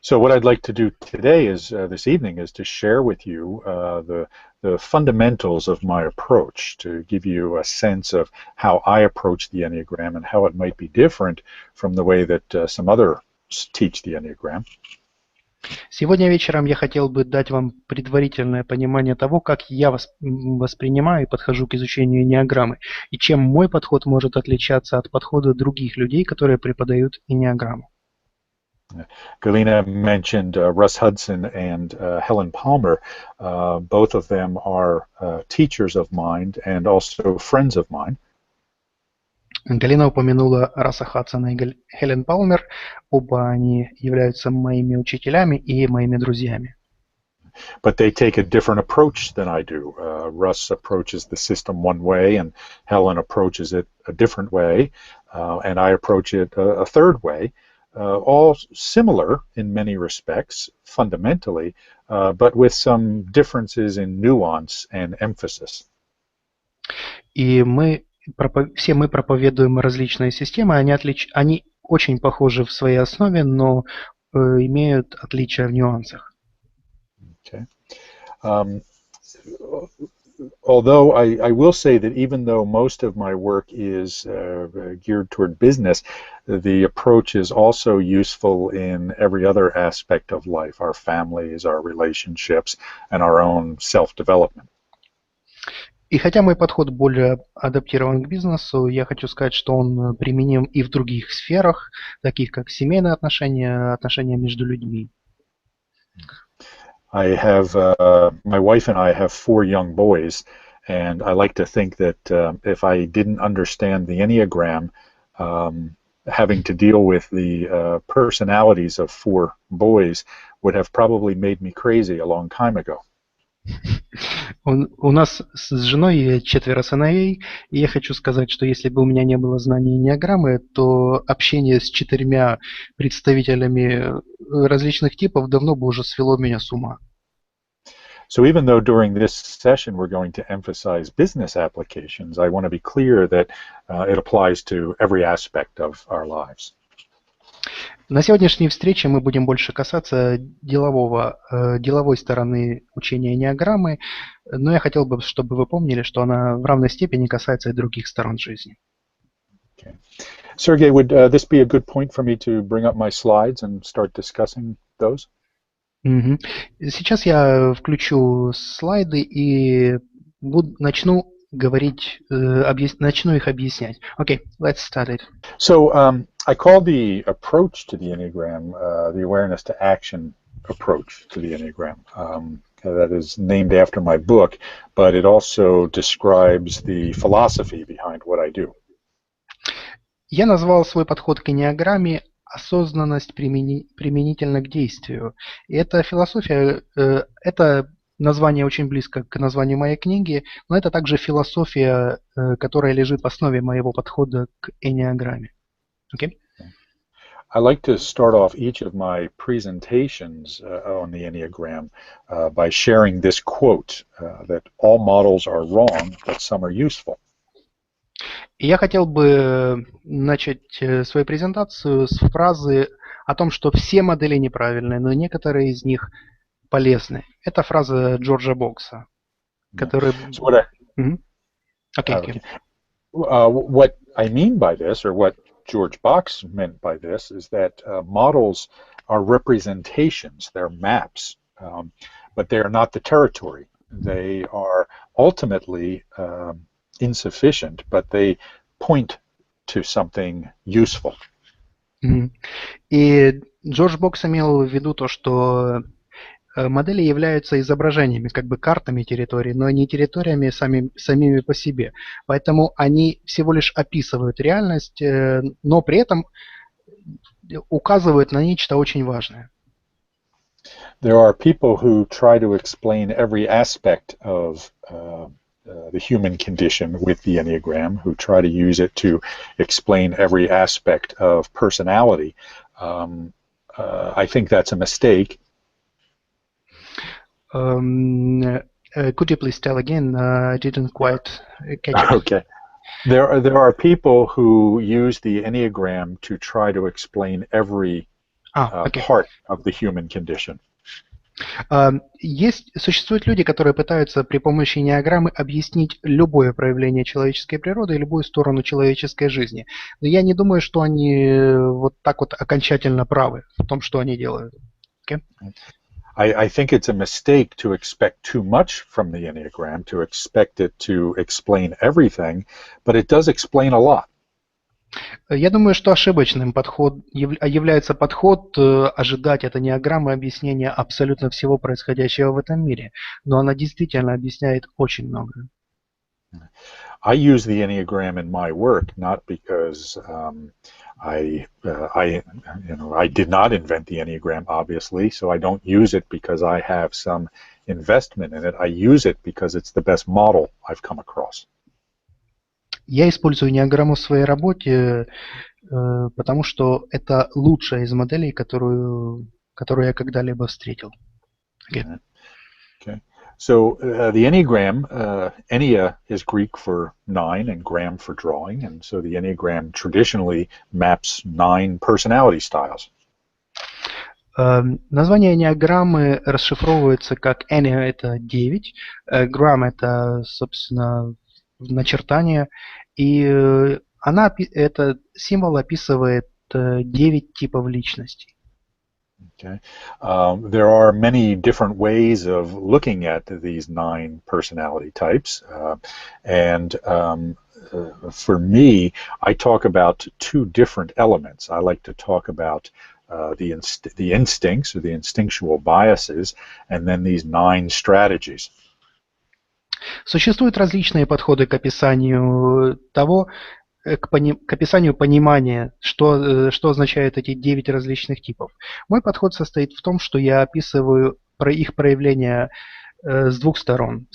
So what I'd like to do today is, this evening, is to share with you the fundamentals of my approach, to give you a sense of how I approach the Enneagram and how it might be different from the way that some others teach the Enneagram. Сегодня вечером я хотел бы дать вам предварительное понимание того, как я воспринимаю и подхожу к изучению эннеаграммы, и чем мой подход может отличаться от подхода других людей, которые преподают эннеаграмму. Galina mentioned Russ Hudson and Helen Palmer. Both of them are teachers of mine and also friends of mine. Галина упомянула Расса Хадсона и Хелен Палмер. Оба они являются моими учителями и моими друзьями. But they take a different approach than I do. Russ approaches the system one way, and Helen approaches it a different way, and I approach it a third way. All similar in many respects, fundamentally, but with some differences in nuance and emphasis. И все мы проповедуем различные системы, они очень похожи в своей основе, но имеют отличия в нюансах. Okay. Although I will say that even though most of my work is geared toward business, the approach is also useful in every other aspect of life, our families, our relationships, and our own self-development. И хотя мой подход более адаптирован к бизнесу, я хочу сказать, что он применим и в других сферах, таких как семейные отношения, отношения между людьми. I have my wife and I have 4 young boys, and I like to think that if I didn't understand the Enneagram, having to deal with the personalities of 4 boys would have probably made me crazy a long time ago. У нас с женой 4 сыновей, и я хочу сказать, что если бы у меня не было знаний эннеаграммы, то общение с 4 представителями различных типов давно бы уже свело меня с ума. So even though during this session we're going to emphasize business applications, I want to be clear that it applies to every aspect of our lives. На сегодняшней встрече мы будем больше касаться деловой стороны учения эннеаграммы, но я хотел бы, чтобы вы помнили, что она в равной степени касается и других сторон жизни. Okay. Sergey, would this be a good point for me to bring up my slides and start discussing those? Сейчас я включу слайды и начну их объяснять. Okay, let's start it. So I call the approach to the Enneagram the awareness to action approach to the Enneagram. That is named after my book, but it also describes the philosophy behind what I do. Я назвал свой подход к эннеаграмме осознанность применительно к действию. И эта философия, это название очень близко к названию моей книги, но это также философия, которая лежит в основе моего подхода к эннеаграмме. Okay? I like to start off each of my presentations on the Enneagram by sharing this quote that all models are wrong, but some are useful. И я хотел бы начать свою презентацию с фразы о том, что все модели неправильные, но некоторые из них полезны. Это фраза Джорджа Бокса, который... What I mean by this, or what George Box meant by this, is that models are representations, they're maps, but they are not the territory. They are ultimately insufficient, but they point to something useful. И Джордж Бокс имел в виду то, что модели являются изображениями, как бы картами территории, но не территориями самими по себе. Поэтому они всего лишь описывают реальность, но при этом указывают на нечто очень важное. There are people who try to explain every aspect of the human condition with the Enneagram, who try to use it to explain every aspect of personality. I think that's a mistake. Could you please tell again? I didn't quite catch it. Okay. There are people who use the Enneagram to try to explain every окей. part of the human condition. Существуют люди, которые пытаются при помощи эннеаграммы объяснить любое проявление человеческой природы и любую сторону человеческой жизни. Но я не думаю, что они вот так вот окончательно правы в том, что они делают. Okay? I think it's a mistake to expect too much from the Enneagram, to expect it to explain everything, but it does explain a lot. Я думаю, что ошибочным является подход ожидать от эннеаграммы объяснения абсолютно всего происходящего в этом мире, но она действительно объясняет очень много. I use the Enneagram in my work not because I did not invent the Enneagram, obviously, so I don't use it because I have some investment in it. I use it because it's the best model I've come across. Я использую эннеаграмму в своей работе, потому что это лучшая из моделей, которую я когда-либо встретил. Okay. So the Enneagram, Ennea is Greek for 9 and gram for drawing, and so the Enneagram traditionally maps 9 personality styles. Название эннеаграммы расшифровывается как Ennea – это 9, gram – это, собственно, начертание, и этот символ описывает 9 типов личностей. Okay. There are many different ways of looking at these 9 personality types, and for me, I talk about 2 different elements. I like to talk about the instincts or the instinctual biases, and then these 9 strategies. Существуют различные подходы к описанию того, к описанию понимания, что означают эти 9 различных типов. Мой подход состоит в том, что я описываю их проявления с 2 сторон.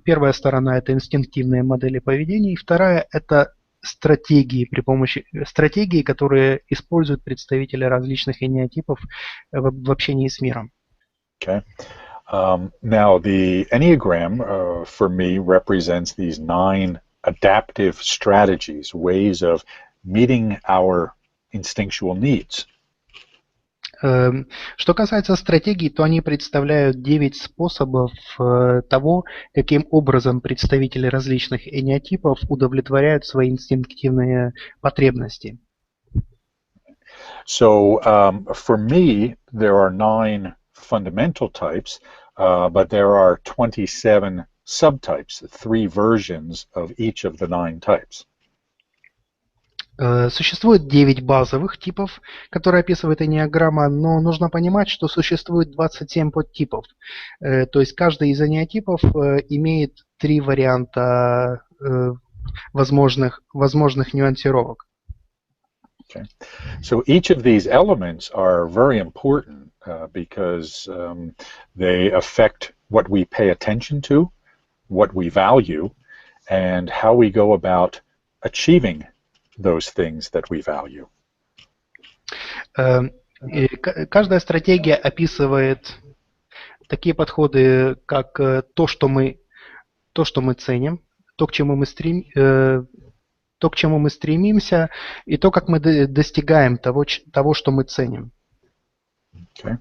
Первая сторона – это инстинктивные модели поведения, и вторая – это стратегии, которые используют представители различных эннеатипов в общении с миром. Okay. Now, the Enneagram, for me, represents these 9 adaptive strategies, ways of meeting our instinctual needs. Что касается стратегий, то они представляют 9 способов того, каким образом представители различных эннеатипов удовлетворяют свои инстинктивные потребности. So, for me, there are 9 fundamental types, but there are 27 subtypes, 3 versions of each of the 9 types. Существует 9 базовых типов, которые описывает эннеаграмма, но нужно понимать, что существует 27 подтипов. То есть каждый из эннеатипов имеет 3 варианта возможных нюансировок. Okay. So each of these elements are very important because they affect what we pay attention to, what we value, and how we go about achieving those things that we value. Каждая стратегия описывает такие подходы, как то, что мы ценим, то, к чему мы стремимся, и то, как мы достигаем того, что мы ценим. Okay.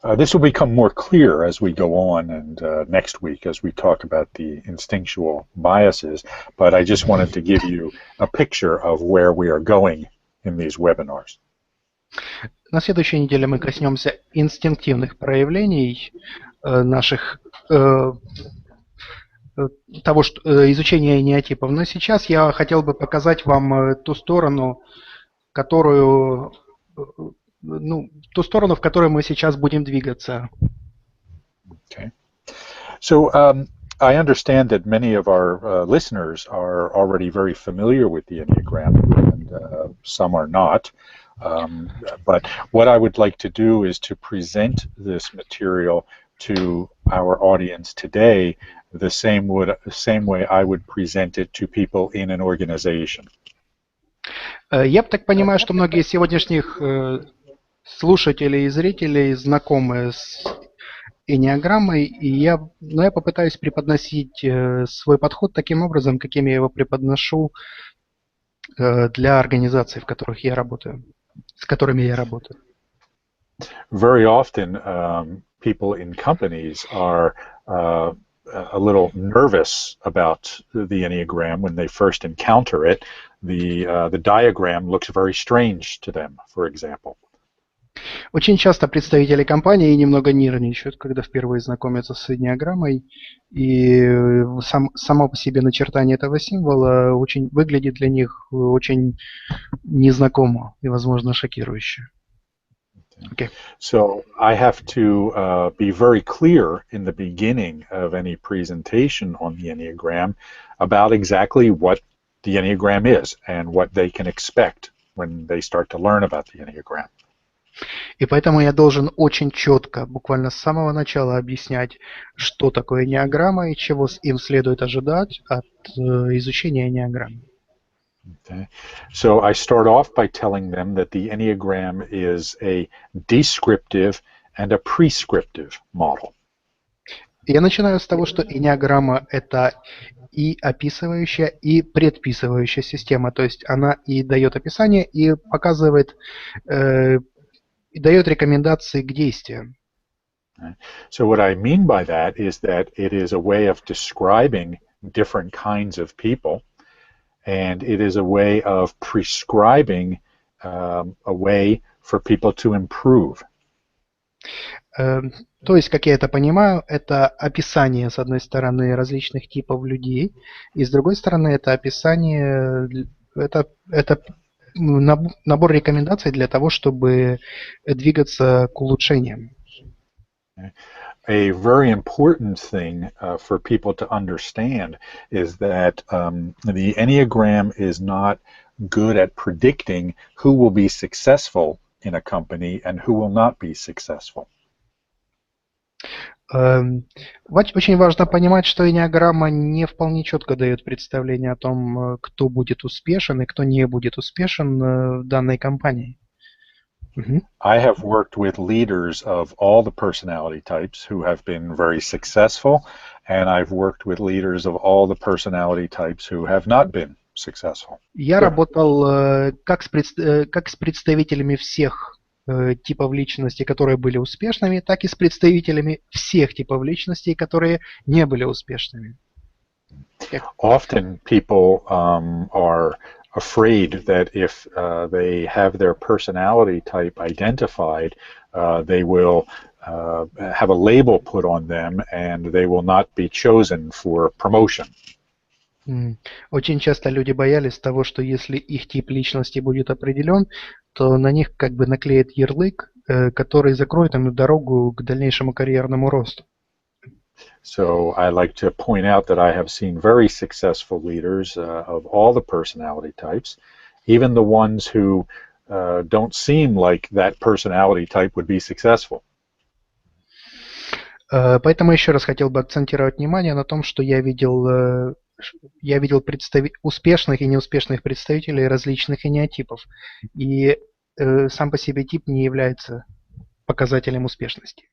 This will become more clear as we go on and next week as we talk about the instinctual biases, but I just wanted to give you a picture of where we are going in these webinars. На следующей неделе мы коснемся инстинктивных проявлений наших изучения эннеатипов. Но сейчас я хотел бы показать вам ту сторону, в которой мы сейчас будем двигаться. Okay. So I understand that many of our listeners are already very familiar with the Enneagram, and some are not. But what I would like to do is to present this material to our audience today the same way I would present it to people in an organization. Я так понимаю, что многие из сегодняшних слушателей и зрителей знакомы с эннеаграммой, но я попытаюсь преподносить свой подход таким образом, каким я его преподношу для организаций, с которыми я работаю. very often people in companies are a little nervous about the Enneagram when they first encounter it. The diagram looks very strange to them, for example. Очень часто представители компании немного нервничают, когда впервые знакомятся с эннеаграммой, и само по себе начертание этого символа выглядит для них очень незнакомо и, возможно, шокирующе. Okay. So I have to be very clear in the beginning of any presentation on the Enneagram about exactly what the Enneagram is and what they can expect when they start to learn about the Enneagram. И поэтому я должен очень четко, буквально с самого начала объяснять, что такое эннеаграмма и чего им следует ожидать от изучения эннеаграммы. Okay. So I start off by telling them that the Enneagram is a descriptive and a prescriptive model. Я начинаю с того, что эннеаграмма — это и описывающая, и предписывающая система. То есть она и дает описание, и показывает, и дает рекомендации к действиям. So what I mean by that is that it is a way of describing different kinds of people. And it is a way of prescribing a way for people to improve. То есть, как я это понимаю, это описание, с одной стороны, различных типов людей, и с другой стороны, это описание, это набор рекомендаций для того, чтобы двигаться к улучшениям. A very important thing for people to understand is that the Enneagram is not good at predicting who will be successful in a company and who will not be successful. Очень важно понимать, что эннеаграмма не вполне четко дает представление о том, кто будет успешен и кто не будет успешен в данной компании. I have worked with leaders of all the personality types who have been very successful, and I've worked with leaders of all the personality types who have not been successful. Я работал как с представителями всех типов личностей, которые были успешными, так и с представителями всех типов личностей, которые не были успешными. Often people are afraid that if they have their personality type identified, they will have a label put on them and they will not be chosen for promotion. Очень часто люди боялись того, что если их тип личности будет определен, то на них как бы наклеят ярлык, который закроет им дорогу к дальнейшему карьерному росту. So I like to point out that I have seen very successful leaders of all the personality types, even the ones who don't seem like that personality type would be successful. Поэтому еще раз хотел бы акцентировать внимание на том, что я видел успешных и неуспешных представителей различных эннеатипов, и сам по себе тип не является показателем успешности.